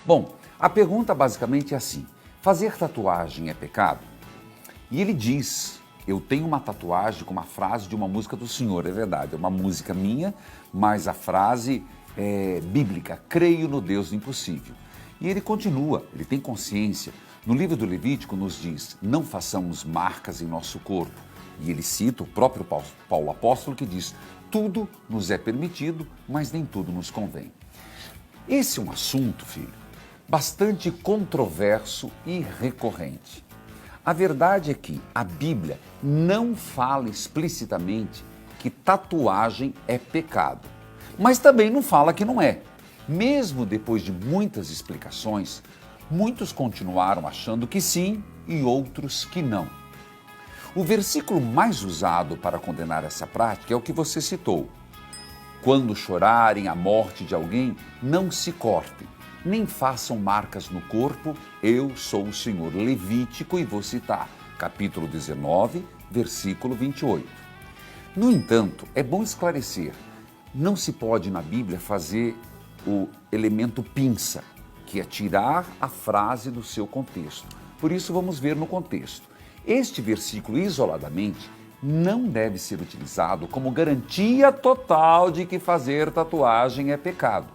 Bom, a pergunta basicamente é assim: fazer tatuagem é pecado? E ele diz: eu tenho uma tatuagem com uma frase de uma música do Senhor, é verdade, é uma música minha, mas a frase é bíblica: creio no Deus do impossível. E ele continua, ele tem consciência. No livro do Levítico nos diz: não façamos marcas em nosso corpo. E ele cita o próprio Paulo apóstolo que diz: tudo nos é permitido, mas nem tudo nos convém. Esse é um assunto, filho, bastante controverso e recorrente. A verdade é que a Bíblia não fala explicitamente que tatuagem é pecado, mas também não fala que não é. Mesmo depois de muitas explicações, muitos continuaram achando que sim e outros que não. O versículo mais usado para condenar essa prática é o que você citou. Quando chorarem a morte de alguém, não se cortem, nem façam marcas no corpo, eu sou o Senhor. Levítico, e vou citar, capítulo 19, versículo 28. No entanto, é bom esclarecer, não se pode na Bíblia fazer o elemento pinça, que é tirar a frase do seu contexto. Por isso vamos ver no contexto. Este versículo isoladamente não deve ser utilizado como garantia total de que fazer tatuagem é pecado.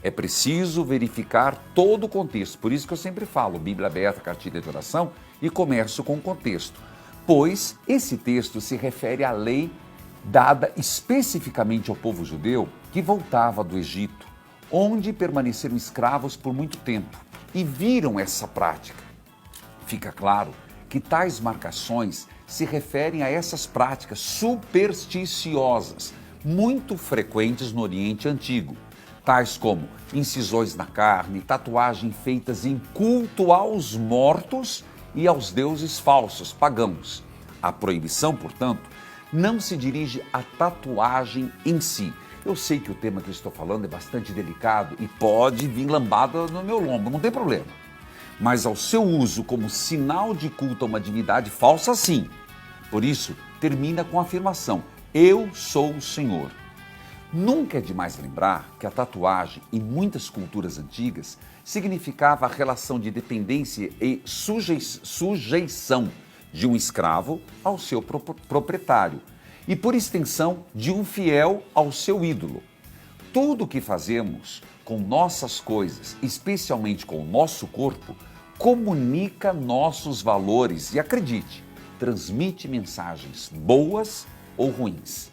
É preciso verificar todo o contexto. Por isso que eu sempre falo, Bíblia aberta, cartilha de oração, e começo com o contexto. Pois esse texto se refere à lei dada especificamente ao povo judeu que voltava do Egito, onde permaneceram escravos por muito tempo e viram essa prática. Fica claro que tais marcações se referem a essas práticas supersticiosas, muito frequentes no Oriente Antigo, tais como incisões na carne, tatuagem feitas em culto aos mortos e aos deuses falsos, pagãos. A proibição, portanto, não se dirige à tatuagem em si. Eu sei que o tema que eu estou falando é bastante delicado e pode vir lambada no meu lombo, não tem problema. Mas ao seu uso como sinal de culto a uma divindade falsa, sim. Por isso, termina com a afirmação: eu sou o Senhor. Nunca é demais lembrar que a tatuagem, em muitas culturas antigas, significava a relação de dependência e sujeição de um escravo ao seu proprietário e, por extensão, de um fiel ao seu ídolo. Tudo o que fazemos com nossas coisas, especialmente com o nosso corpo, comunica nossos valores e, acredite, transmite mensagens boas ou ruins.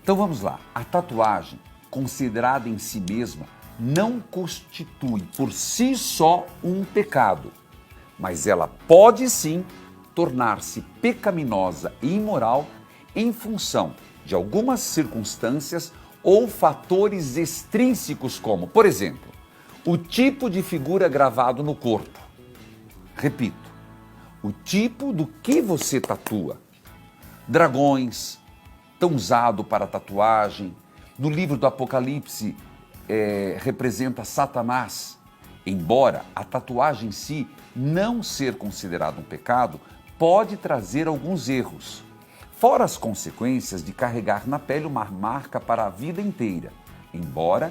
Então vamos lá, a tatuagem, considerada em si mesma, não constitui por si só um pecado, mas ela pode sim tornar-se pecaminosa e imoral em função de algumas circunstâncias ou fatores extrínsecos como, por exemplo, o tipo de figura gravado no corpo. Repito, o tipo do que você tatua. Dragões, tão usado para tatuagem. No livro do Apocalipse, representa Satanás. Embora a tatuagem em si não ser considerada um pecado, pode trazer alguns erros. Fora as consequências de carregar na pele uma marca para a vida inteira. Embora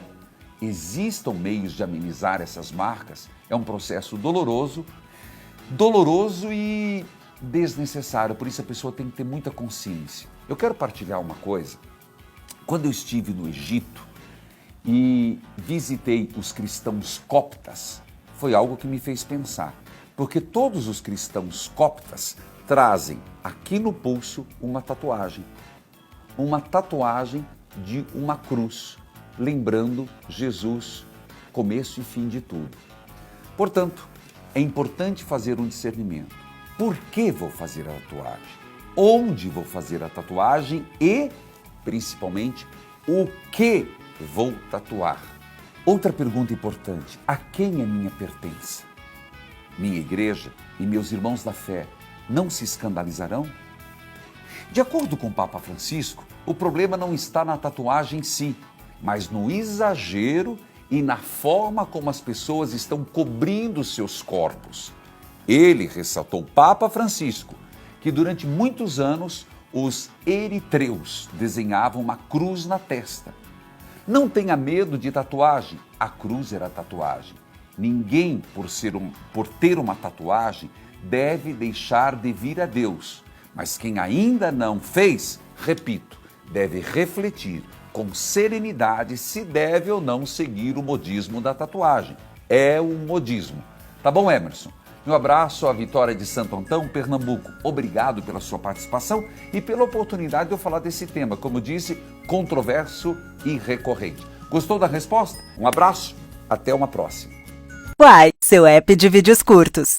existam meios de amenizar essas marcas, é um processo doloroso e desnecessário, por isso a pessoa tem que ter muita consciência. Eu quero partilhar uma coisa. Quando eu estive no Egito e visitei os cristãos coptas, foi algo que me fez pensar, porque todos os cristãos coptas trazem aqui no pulso uma tatuagem de uma cruz, lembrando Jesus, começo e fim de tudo. Portanto, é importante fazer um discernimento. Por que vou fazer a tatuagem? Onde vou fazer a tatuagem e, principalmente, o que vou tatuar? Outra pergunta importante: a quem é minha pertença? Minha igreja e meus irmãos da fé não se escandalizarão? De acordo com o Papa Francisco, o problema não está na tatuagem em si, mas no exagero e na forma como as pessoas estão cobrindo seus corpos. Ele ressaltou, o Papa Francisco, que durante muitos anos os eritreus desenhavam uma cruz na testa. Não tenha medo de tatuagem, a cruz era tatuagem. Ninguém, por ter uma tatuagem, deve deixar de vir a Deus. Mas quem ainda não fez, repito, deve refletir com serenidade se deve ou não seguir o modismo da tatuagem. É um modismo. Tá bom, Emerson? Meu abraço à Vitória de Santo Antão, Pernambuco. Obrigado pela sua participação e pela oportunidade de eu falar desse tema, como disse, controverso e recorrente. Gostou da resposta? Um abraço, até uma próxima. Uai, seu app de vídeos curtos.